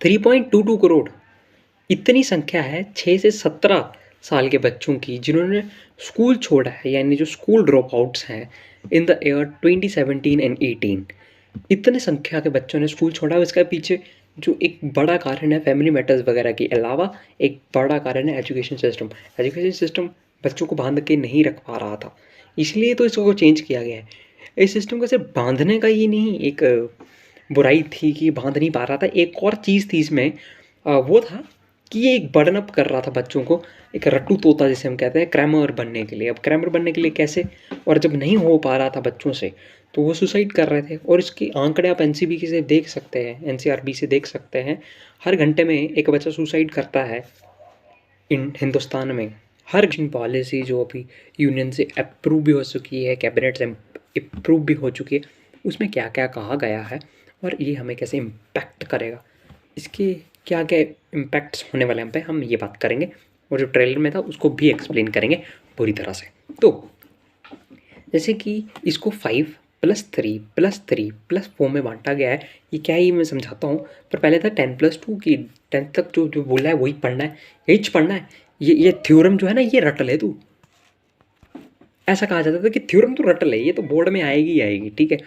3.22 करोड़ इतनी संख्या है 6 से 17 साल के बच्चों की जिन्होंने स्कूल छोड़ा है, यानी जो स्कूल ड्रॉप आउट्स हैं इन द ईयर 2017 एंड 18। इतने संख्या के बच्चों ने स्कूल छोड़ा। इसका पीछे जो एक बड़ा कारण है फैमिली मैटर्स वगैरह के अलावा एक बड़ा कारण है एजुकेशन सिस्टम। एजुकेशन सिस्टम बच्चों को बांध के नहीं रख पा रहा था, इसलिए तो इसको चेंज किया गया है। इस सिस्टम को सिर्फ बांधने का ही नहीं एक बुराई थी कि बांध नहीं पा रहा था, एक और चीज़ थी इसमें, वो था कि ये एक बर्डन अप कर रहा था बच्चों को, एक रट्टू तोता जिसे हम कहते हैं, क्रैमर बनने के लिए। अब क्रैमर बनने के लिए कैसे, और जब नहीं हो पा रहा था बच्चों से तो वो सुसाइड कर रहे थे। और इसके आंकड़े आप एनसीबी से देख सकते हैं, एनसीआरबी से देख सकते हैं, हर घंटे में एक बच्चा सुसाइड करता है इन हिंदुस्तान में। हर पॉलिसी जो अभी यूनियन से अप्रूव भी हो चुकी है, कैबिनेट से अप्रूव भी हो चुकी है, उसमें क्या क्या कहा गया है और ये हमें कैसे इम्पैक्ट करेगा, इसके क्या क्या इम्पैक्ट्स होने वाले हैं पे हम ये बात करेंगे। और जो ट्रेलर में था उसको भी एक्सप्लेन करेंगे पूरी तरह से। तो जैसे कि इसको 5+3+3+4 में बांटा गया है। ये क्या है ये मैं समझाता हूँ, पर पहले था 10+2 की 10 तक जो जो बोला है वही पढ़ना है, यही पढ़ना है। ये थ्योरम जो है ना ये रट ले तू, ऐसा कहा जाता था कि थ्योरम तो रट ले, ये तो बोर्ड में आएगी ही आएगी, ठीक है।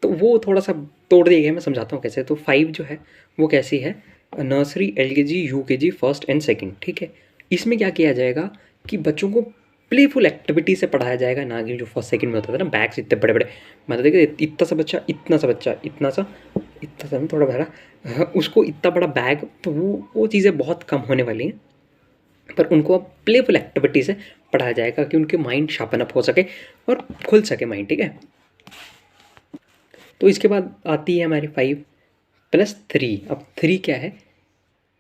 तो वो थोड़ा सा तोड़ दिया गया, मैं समझाता हूँ कैसे। तो 5 जो है वो कैसी है, nursery, LKG, UKG, first and second, ठीक है। इसमें क्या किया जाएगा कि बच्चों को प्लेफुल एक्टिविटी से पढ़ाया जाएगा, ना कि जो फर्स्ट सेकंड में होता था ना बैग्स इतने बड़े बड़े, मतलब देखिए इतना सा बच्चा, इतना सा बच्चा, इतना सा थोड़ा बड़ा, उसको इतना बड़ा बैग, तो वो चीज़ें बहुत कम होने वाली हैं। पर उनको अब प्लेफुल एक्टिविटी से पढ़ाया जाएगा कि उनके माइंड शार्पन अप हो सके और खुल सके माइंड, ठीक है। तो इसके बाद आती है हमारी 5+3। अब 3 क्या है,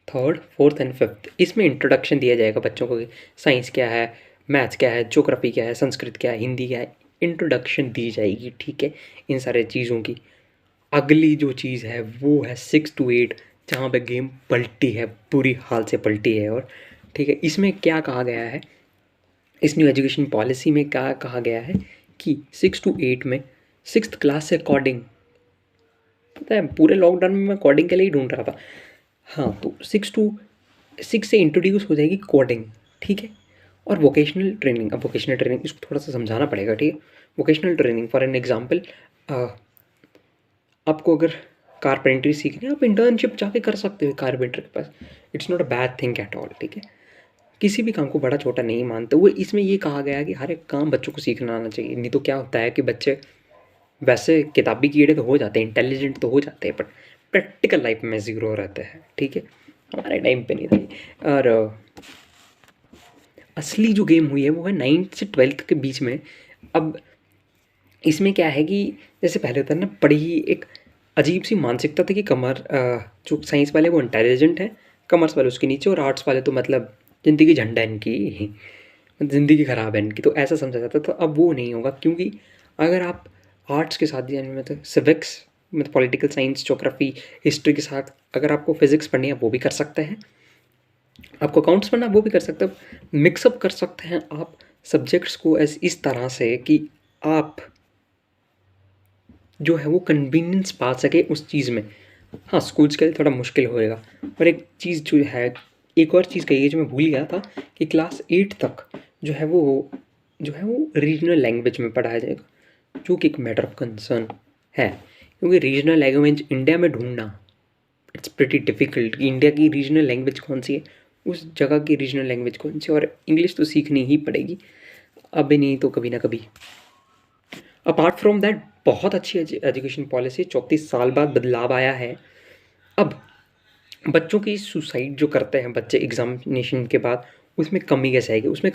थर्ड, फोर्थ एंड फिफ्थ। इसमें इंट्रोडक्शन दिया जाएगा बच्चों को, साइंस क्या है, मैथ्स क्या है, ज्योग्राफी क्या है, संस्कृत क्या है, हिंदी क्या है, इंट्रोडक्शन दी जाएगी, ठीक है, इन सारे चीज़ों की। अगली जो चीज़ है वो है 6 to 8, जहाँ पे गेम पलटी है, बुरी हाल से पलटी है। और ठीक है, इसमें क्या कहा गया है, इस न्यू एजुकेशन पॉलिसी में क्या कहा गया है कि 6 to 8 में 6th क्लास से कोडिंग, पता है पूरे लॉकडाउन में मैं कोडिंग के लिए ही ढूंढ रहा था। हाँ, तो 6 से इंट्रोड्यूस हो जाएगी कोडिंग, ठीक है। और वोकेशनल ट्रेनिंग, अब वोकेशनल ट्रेनिंग इसको थोड़ा सा समझाना पड़ेगा, ठीक है। Vocational training for an example, आपको अगर कारपेंट्री सीखनी है, आप इंटर्नशिप जाके कर सकते हो कारपेंटर के पास, it's not a bad thing at all, ठीक है। किसी भी काम को बड़ा छोटा नहीं मानते हुए इसमें ये कहा गया है कि हर एक काम बच्चों को सीखना आना चाहिए। नहीं तो क्या होता है कि बच्चे वैसे किताबी कीड़े तो हो जाते हैं, इंटेलिजेंट तो हो जाते हैं, बट प्रैक्टिकल लाइफ में ज़ीरो रहते हैं, ठीक है। हमारे टाइम पे नहीं था। और असली जो गेम हुई है वो है 9th से 12th के बीच में। अब इसमें क्या है कि जैसे पहले होता है ना, बड़ी एक अजीब सी मानसिकता थी कि जो साइंस वाले वो इंटेलिजेंट है, कॉमर्स वाले उसके नीचे, और आर्ट्स वाले तो मतलब ज़िंदगी झंडा इनकी, ज़िंदगी ख़राब है इनकी, तो ऐसा समझा जाता था। तो अब वो नहीं होगा, क्योंकि अगर आप आर्ट्स के साथ, यानी मतलब सिविक्स, मतलब पॉलिटिकल साइंस, ज्योग्राफी, हिस्ट्री के साथ अगर आपको फिजिक्स पढ़नी है वो भी कर सकते हैं, आपको अकाउंट्स पढ़ना वो भी कर सकते हैं, मिक्सअप कर सकते हैं आप सब्जेक्ट्स को इस तरह से कि आप जो है वो कन्वीनियंस पा सके उस चीज़ में। हाँ, स्कूल्स के लिए थोड़ा मुश्किल होएगा। पर एक चीज़ जो है, एक और चीज़ कही है जो मैं भूल गया था, कि क्लास 8 तक जो है वो रीजनल लैंग्वेज में पढ़ाया जाएगा, जो कि एक मैटर ऑफ कंसर्न है, क्योंकि रीजनल लैंग्वेज इंडिया में ढूंढना इट्स प्रिटी डिफ़िकल्ट। इंडिया की रीजनल लैंग्वेज कौन सी है, उस जगह की रीजनल लैंग्वेज कौन सी है, और इंग्लिश तो सीखनी ही पड़ेगी, अभी नहीं तो कभी ना कभी। अपार्ट फ्रॉम दैट बहुत अच्छी एजुकेशन पॉलिसी, 34 साल बाद बदलाव आया है। अब बच्चों की सुसाइड जो करते हैं बच्चे एग्जामिनेशन के बाद, उसमें कमी कैसे आएगी, उसमें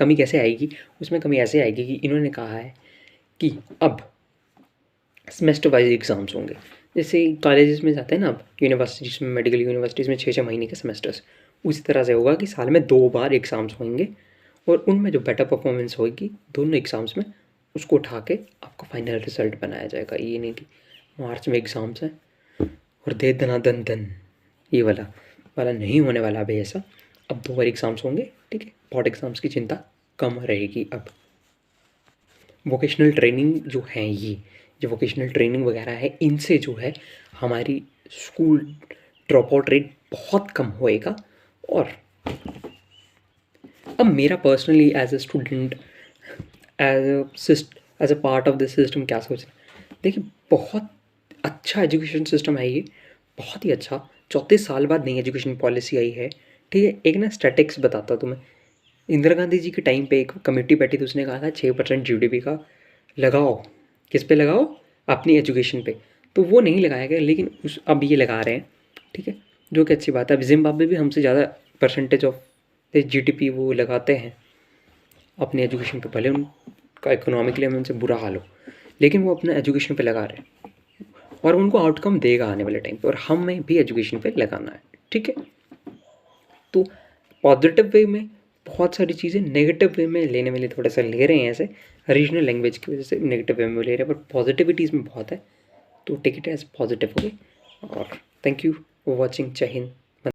कमी ऐसे आएगी कि इन्होंने कहा है कि अब सेमेस्टर वाइज एग्ज़ाम्स होंगे। जैसे कॉलेजेस में जाते हैं ना, अब यूनिवर्सिटीज़ में, मेडिकल यूनिवर्सिटीज़ में 6-6 महीने के सेमेस्टर्स, उसी तरह से होगा कि साल में 2 बार एग्ज़ाम्स होंगे, और उनमें जो बेटर परफॉर्मेंस होगी दोनों एग्ज़ाम्स में, उसको उठा के आपका फाइनल रिजल्ट बनाया जाएगा। ये नहीं कि मार्च में एग्ज़ाम्स हैं और दे दना दन दन, ये वाला नहीं होने वाला अभी ऐसा। अब 2 बार एग्ज़ाम्स होंगे, ठीक है, बोर्ड एग्ज़ाम्स की चिंता कम रहेगी। अब वोकेशनल ट्रेनिंग जो है, ये वोकेशनल ट्रेनिंग वगैरह है, इनसे जो है हमारी स्कूल ड्रॉप आउट रेट बहुत कम होएगा। और अब मेरा personally as a student, as a part of this system क्या सोचना, देखिए बहुत अच्छा एजुकेशन सिस्टम है ये, बहुत ही अच्छा। 34 साल बाद नई एजुकेशन पॉलिसी आई है, ठीक है। एक ना स्टैटिक्स बताता हूँ तुम्हें। इंदिरा गांधी जी के टाइम पे एक कमेटी बैठी थी, उसने कहा था 6% GDP का लगाओ, किस पे लगाओ, अपनी एजुकेशन पे। तो वो नहीं लगाया गया, लेकिन अब ये लगा रहे हैं, ठीक है, जो कि अच्छी बात है। अब जिम्बाब्वे भी हमसे ज़्यादा परसेंटेज ऑफ GDP वो लगाते हैं अपनी एजुकेशन पे, भले उनका इकोनॉमिकली में उनसे बुरा हाल हो, लेकिन वो अपना एजुकेशन पे लगा रहे हैं और उनको आउटकम देगा आने वाले टाइम पे, और हमें भी एजुकेशन पे लगाना है, ठीक है। तो पॉजिटिव वे में बहुत सारी चीज़ें, नेगेटिव वे में लेने वाले थोड़ा सा ले रहे हैं, ऐसे रीजनल लैंग्वेज की वजह से नेगेटिव वे में ले रहे हैं, बट पॉजिटिविटी इसमें बहुत है, तो take it as positive, okay. और थैंक यू फॉर वॉचिंग। जय हिंद।